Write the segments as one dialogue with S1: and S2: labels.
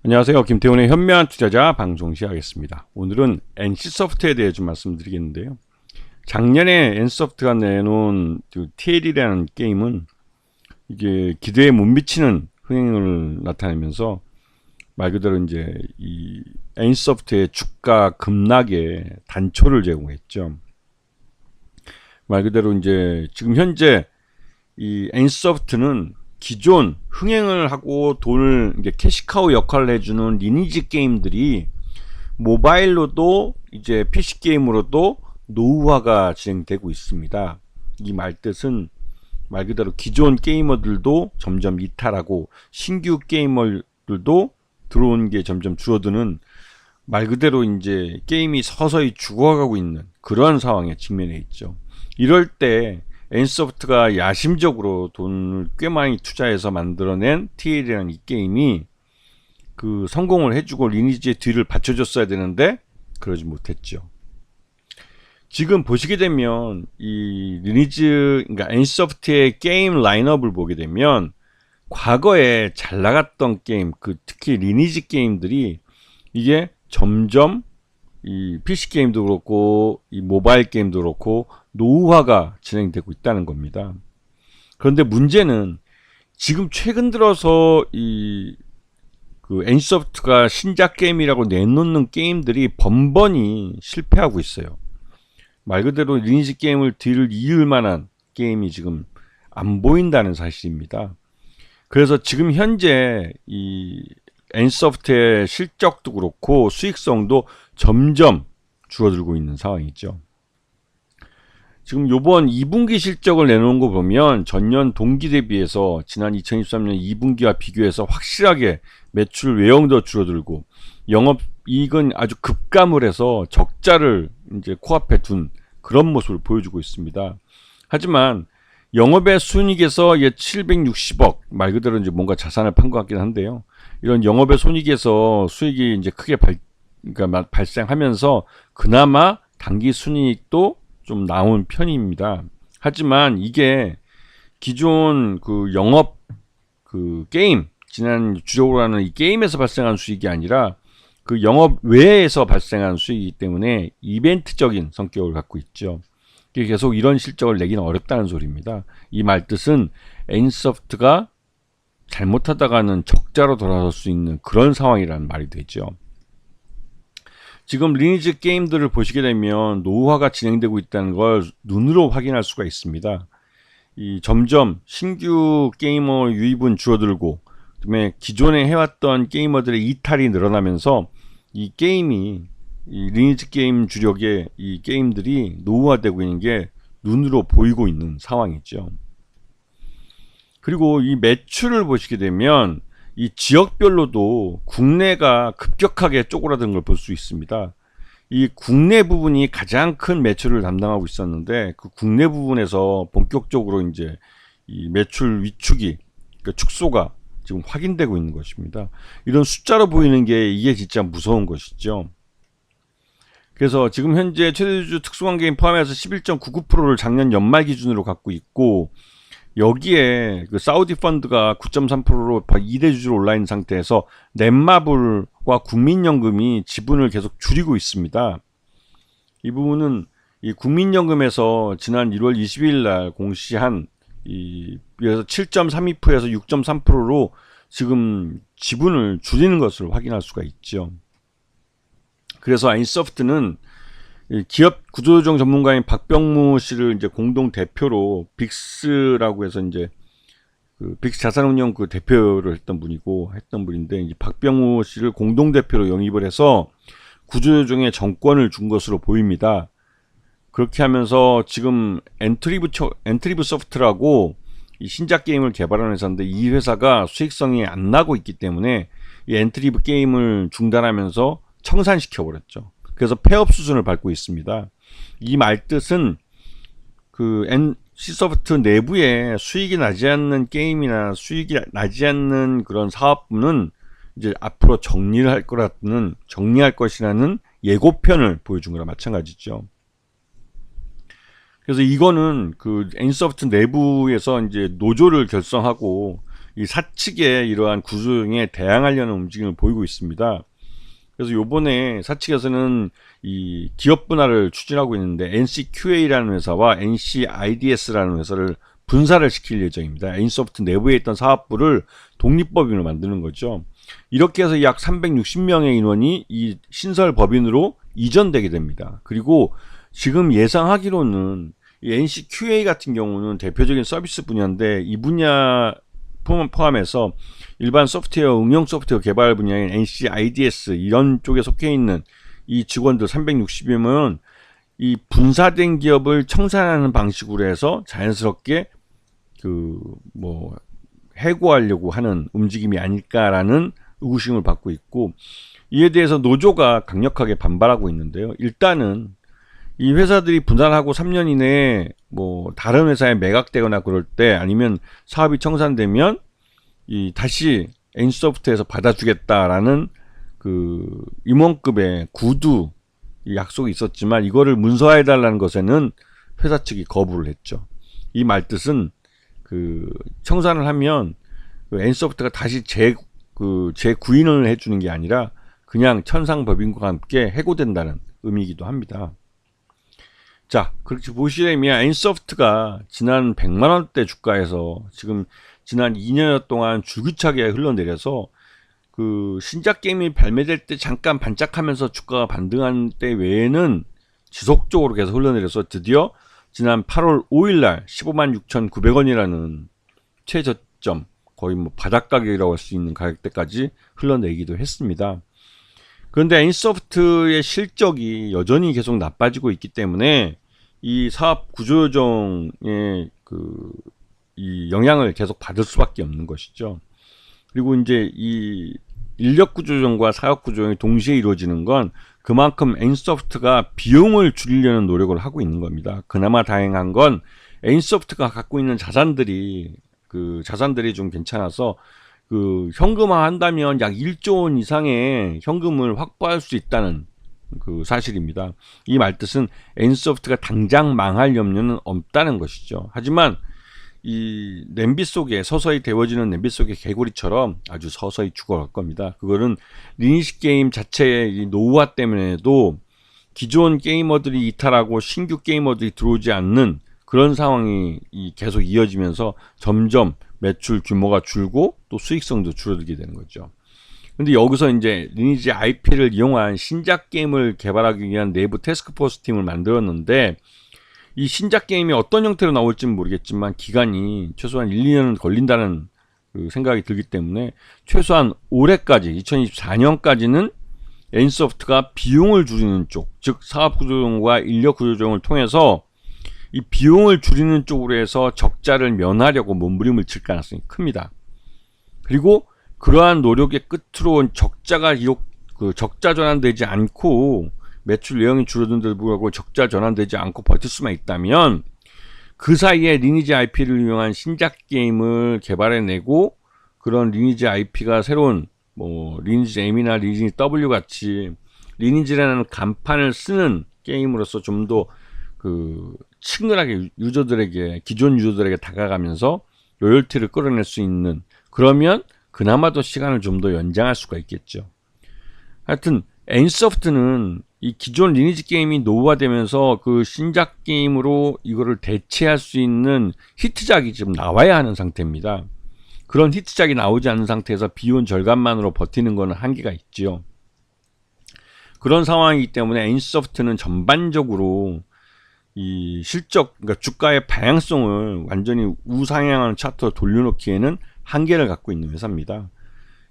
S1: 안녕하세요. 김태훈의 현명한 투자자 방송 시작하겠습니다. 오늘은 NC소프트에 대해 좀 말씀드리겠는데요. 작년에 NC소프트가 내놓은 TL이라는 게임은 이게 기대에 못 미치는 흥행을 나타내면서 말 그대로 이제 이 NC소프트의 주가 급락에 단초를 제공했죠. 말 그대로 이제 지금 현재 이 NC소프트는 기존 흥행을 하고 돈을 이제 캐시카우 역할을 해주는 리니지 게임들이 모바일로도 이제 PC 게임으로도 노후화가 진행되고 있습니다. 이 말뜻은 말 그대로 기존 게이머들도 점점 이탈하고 신규 게이머들도 들어오는 게 점점 줄어드는 말 그대로 이제 게임이 서서히 죽어가고 있는 그런 상황에 직면해 있죠. 이럴 때 NC소프트가 야심적으로 돈을 꽤 많이 투자해서 만들어낸 TL이라는 이 게임이 그 성공을 해주고 리니지의 뒤를 받쳐줬어야 되는데 그러지 못했죠. 지금 보시게 되면 이 리니지, 그러니까 NC소프트의 게임 라인업을 보게 되면 과거에 잘 나갔던 게임, 그 특히 리니지 게임들이 이게 점점 이 PC 게임도 그렇고 이 모바일 게임도 그렇고 노후화가 진행되고 있다는 겁니다. 그런데 문제는 지금 최근 들어서 이 그 NC소프트가 신작 게임이라고 내놓는 게임들이 번번이 실패하고 있어요. 말 그대로 리니지 게임을 뒤를 이을 만한 게임이 지금 안 보인다는 사실입니다. 그래서 지금 현재 이 NC소프트의 실적도 그렇고 수익성도 점점 줄어들고 있는 상황이죠. 지금 요번 2분기 실적을 내놓은 거 보면 전년 동기 대비해서 지난 2023년 2분기와 비교해서 확실하게 매출 외형도 줄어들고 영업이익은 아주 급감을 해서 적자를 이제 코앞에 둔 그런 모습을 보여주고 있습니다. 하지만 영업의 순이익에서 760억, 말 그대로 이제 뭔가 자산을 판 것 같긴 한데요. 이런 영업의 손익에서 수익이 이제 크게 그러니까 발생하면서 그나마 당기 순이익도 좀 나온 편입니다. 하지만 이게 기존 그 영업 그 게임, 지난 주적으로 하는 이 게임에서 발생한 수익이 아니라 그 영업 외에서 발생한 수익이기 때문에 이벤트적인 성격을 갖고 있죠. 계속 이런 실적을 내기는 어렵다는 소리입니다. 이 말뜻은 NC소프트가 잘못하다가는 적자로 돌아설 수 있는 그런 상황이라는 말이 되죠. 지금 리니지 게임들을 보시게 되면 노후화가 진행되고 있다는 걸 눈으로 확인할 수가 있습니다. 이 점점 신규 게이머 유입은 줄어들고 그다음에 기존에 해왔던 게이머들의 이탈이 늘어나면서 이 게임이 이 리니지 게임 주력의 이 게임들이 노후화되고 있는 게 눈으로 보이고 있는 상황이죠. 그리고 이 매출을 보시게 되면 이 지역별로도 국내가 급격하게 쪼그라든 걸 볼 수 있습니다. 이 국내 부분이 가장 큰 매출을 담당하고 있었는데 그 국내 부분에서 본격적으로 이제 이 매출 위축이 그러니까 축소가 지금 확인되고 있는 것입니다. 이런 숫자로 보이는 게 이게 진짜 무서운 것이죠. 그래서 지금 현재 최대주주 특수관계인 포함해서 11.99%를 작년 연말 기준으로 갖고 있고 여기에 그 사우디 펀드가 9.3%로 2대 주주로 올라 있는 상태에서 넷마블과 국민연금이 지분을 계속 줄이고 있습니다. 이 부분은 이 국민연금에서 지난 1월 20일 날 공시한 그래서 7.32%에서 6.3%로 지금 지분을 줄이는 것을 확인할 수가 있죠. 그래서 NC소프트는 기업 구조조정 전문가인 박병무 씨를 이제 공동 대표로 빅스라고 해서 이제 그 빅스 자산운용 그 대표를 했던 분인데 이제 박병무 씨를 공동 대표로 영입을 해서 구조조정에 정권을 준 것으로 보입니다. 그렇게 하면서 지금 엔트리브 소프트라고 이 신작 게임을 개발하는 회사인데 이 회사가 수익성이 안 나고 있기 때문에 이 엔트리브 게임을 중단하면서 청산시켜 버렸죠. 그래서 폐업 수순을 밟고 있습니다. 이 말뜻은 그 NC소프트 내부에 수익이 나지 않는 게임이나 수익이 나지 않는 그런 사업부는 이제 앞으로 정리할 것이라는 예고편을 보여준 거랑 마찬가지죠. 그래서 이거는 그 NC소프트 내부에서 이제 노조를 결성하고 이 사측의 이러한 구조조정에 대항하려는 움직임을 보이고 있습니다. 그래서 요번에 사측에서는 이 기업 분할을 추진하고 있는데 NCQA라는 회사와 NCIDS라는 회사를 분사를 시킬 예정입니다. NC소프트 내부에 있던 사업부를 독립법인으로 만드는 거죠. 이렇게 해서 약 360명의 인원이 이 신설 법인으로 이전되게 됩니다. 그리고 지금 예상하기로는 이 NCQA 같은 경우는 대표적인 서비스 분야인데 이 분야 포함해서 일반 소프트웨어, 응용 소프트웨어 개발 분야인 NCIDS 이런 쪽에 속해 있는 이 직원들 360이면 이 분사된 기업을 청산하는 방식으로 해서 자연스럽게 해고하려고 하는 움직임이 아닐까라는 의구심을 받고 있고, 이에 대해서 노조가 강력하게 반발하고 있는데요. 일단은 이 회사들이 분할하고 3년 이내에 다른 회사에 매각되거나 그럴 때, 아니면 사업이 청산되면 다시 NC소프트에서 받아주겠다라는 임원급의 구두 약속이 있었지만, 이거를 문서화해달라는 것에는 회사 측이 거부를 했죠. 이 말 뜻은 청산을 하면 NC소프트가 다시 재구인을 해주는 게 아니라 그냥 천상법인과 함께 해고된다는 의미이기도 합니다. 자, 그렇게 보시려면 NC소프트가 지난 100만원대 주가에서 지금 지난 2년 동안 줄기차게 흘러내려서 신작 게임이 발매될 때 잠깐 반짝하면서 주가가 반등한 때 외에는 지속적으로 계속 흘러내려서 드디어 지난 8월 5일날 156,900원이라는 최저점, 거의 바닥 가격이라고 할 수 있는 가격대까지 흘러내기도 했습니다. 그런데 NC소프트의 실적이 여전히 계속 나빠지고 있기 때문에 이 사업 구조조정의 이 영향을 계속 받을 수밖에 없는 것이죠. 그리고 이제 이 인력 구조조정과 사업 구조조정이 동시에 이루어지는 건 그만큼 NC소프트가 비용을 줄이려는 노력을 하고 있는 겁니다. 그나마 다행한 건 NC소프트가 갖고 있는 자산들이 좀 괜찮아서 현금화 한다면 약 1조 원 이상의 현금을 확보할 수 있다는 사실입니다. 이 말뜻은 NC소프트가 당장 망할 염려는 없다는 것이죠. 하지만 이 냄비 속에 서서히 데워지는 냄비 속의 개구리처럼 아주 서서히 죽어갈 겁니다. 그거는 리니지 게임 자체의 이 노후화 때문에도 기존 게이머들이 이탈하고 신규 게이머들이 들어오지 않는 그런 상황이 계속 이어지면서 점점 매출 규모가 줄고 또 수익성도 줄어들게 되는 거죠. 근데 여기서 이제 리니지 IP를 이용한 신작 게임을 개발하기 위한 내부 태스크포스 팀을 만들었는데, 이 신작 게임이 어떤 형태로 나올지는 모르겠지만 기간이 최소한 1, 2년은 걸린다는 생각이 들기 때문에 최소한 올해까지 2024년까지는 NC소프트가 비용을 줄이는 쪽, 즉 사업 구조조정과 인력 구조조정을 통해서 이 비용을 줄이는 쪽으로 해서 적자를 면하려고 몸부림을 칠 가능성이 큽니다. 그리고 그러한 노력의 끝으로 적자가 적자 전환되지 않고 매출 내용이 줄어든데도 불구하고 적자 전환되지 않고 버틸 수만 있다면 그 사이에 리니지 IP를 이용한 신작 게임을 개발해내고, 그런 리니지 IP가 새로운 리니지 M이나 리니지 W 같이 리니지라는 간판을 쓰는 게임으로서 좀 더 친근하게 기존 유저들에게 다가가면서 로열티를 끌어낼 수 있는, 그러면 그나마도 시간을 좀 더 연장할 수가 있겠죠. 하여튼 NC소프트는 이 기존 리니지 게임이 노후화되면서 신작 게임으로 이거를 대체할 수 있는 히트작이 지금 나와야 하는 상태입니다. 그런 히트작이 나오지 않는 상태에서 비용 절감만으로 버티는 것은 한계가 있지요. 그런 상황이기 때문에 NC소프트는 전반적으로 이 그러니까 주가의 방향성을 완전히 우상향하는 차트로 돌려놓기에는 한계를 갖고 있는 회사입니다.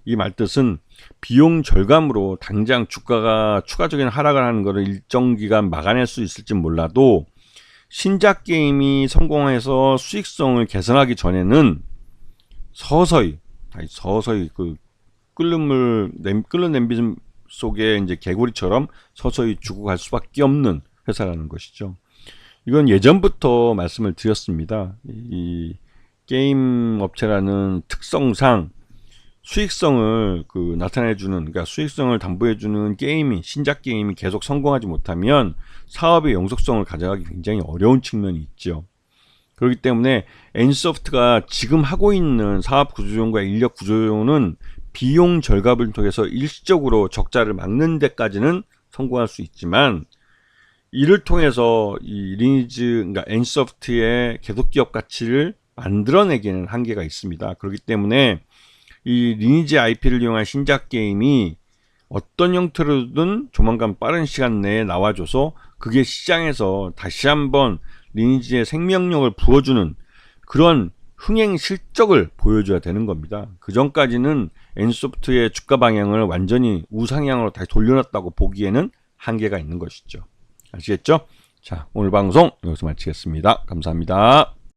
S1: 이 말뜻은 비용 절감으로 당장 주가가 추가적인 하락을 하는 것을 일정 기간 막아낼 수 있을지 몰라도, 신작 게임이 성공해서 수익성을 개선하기 전에는 서서히 끓는 냄비 속에 이제 개구리처럼 서서히 죽어갈 수밖에 없는 회사라는 것이죠. 이건 예전부터 말씀을 드렸습니다. 이 게임 업체라는 특성상 수익성을 나타내주는, 그러니까 수익성을 담보해주는 신작 게임이 계속 성공하지 못하면 사업의 영속성을 가져가기 굉장히 어려운 측면이 있죠. 그렇기 때문에 NC소프트가 지금 하고 있는 사업 구조조정과 인력 구조조정은 비용 절감을 통해서 일시적으로 적자를 막는 데까지는 성공할 수 있지만, 이를 통해서 이 리니지, 그러니까 NC소프트의 계속 기업 가치를 만들어내기에는 한계가 있습니다. 그렇기 때문에 이 리니지 IP를 이용한 신작 게임이 어떤 형태로든 조만간 빠른 시간 내에 나와줘서 그게 시장에서 다시 한번 리니지의 생명력을 부어주는 그런 흥행 실적을 보여줘야 되는 겁니다. 그 전까지는 NC소프트의 주가 방향을 완전히 우상향으로 다시 돌려놨다고 보기에는 한계가 있는 것이죠. 아시겠죠? 자, 오늘 방송 여기서 마치겠습니다. 감사합니다.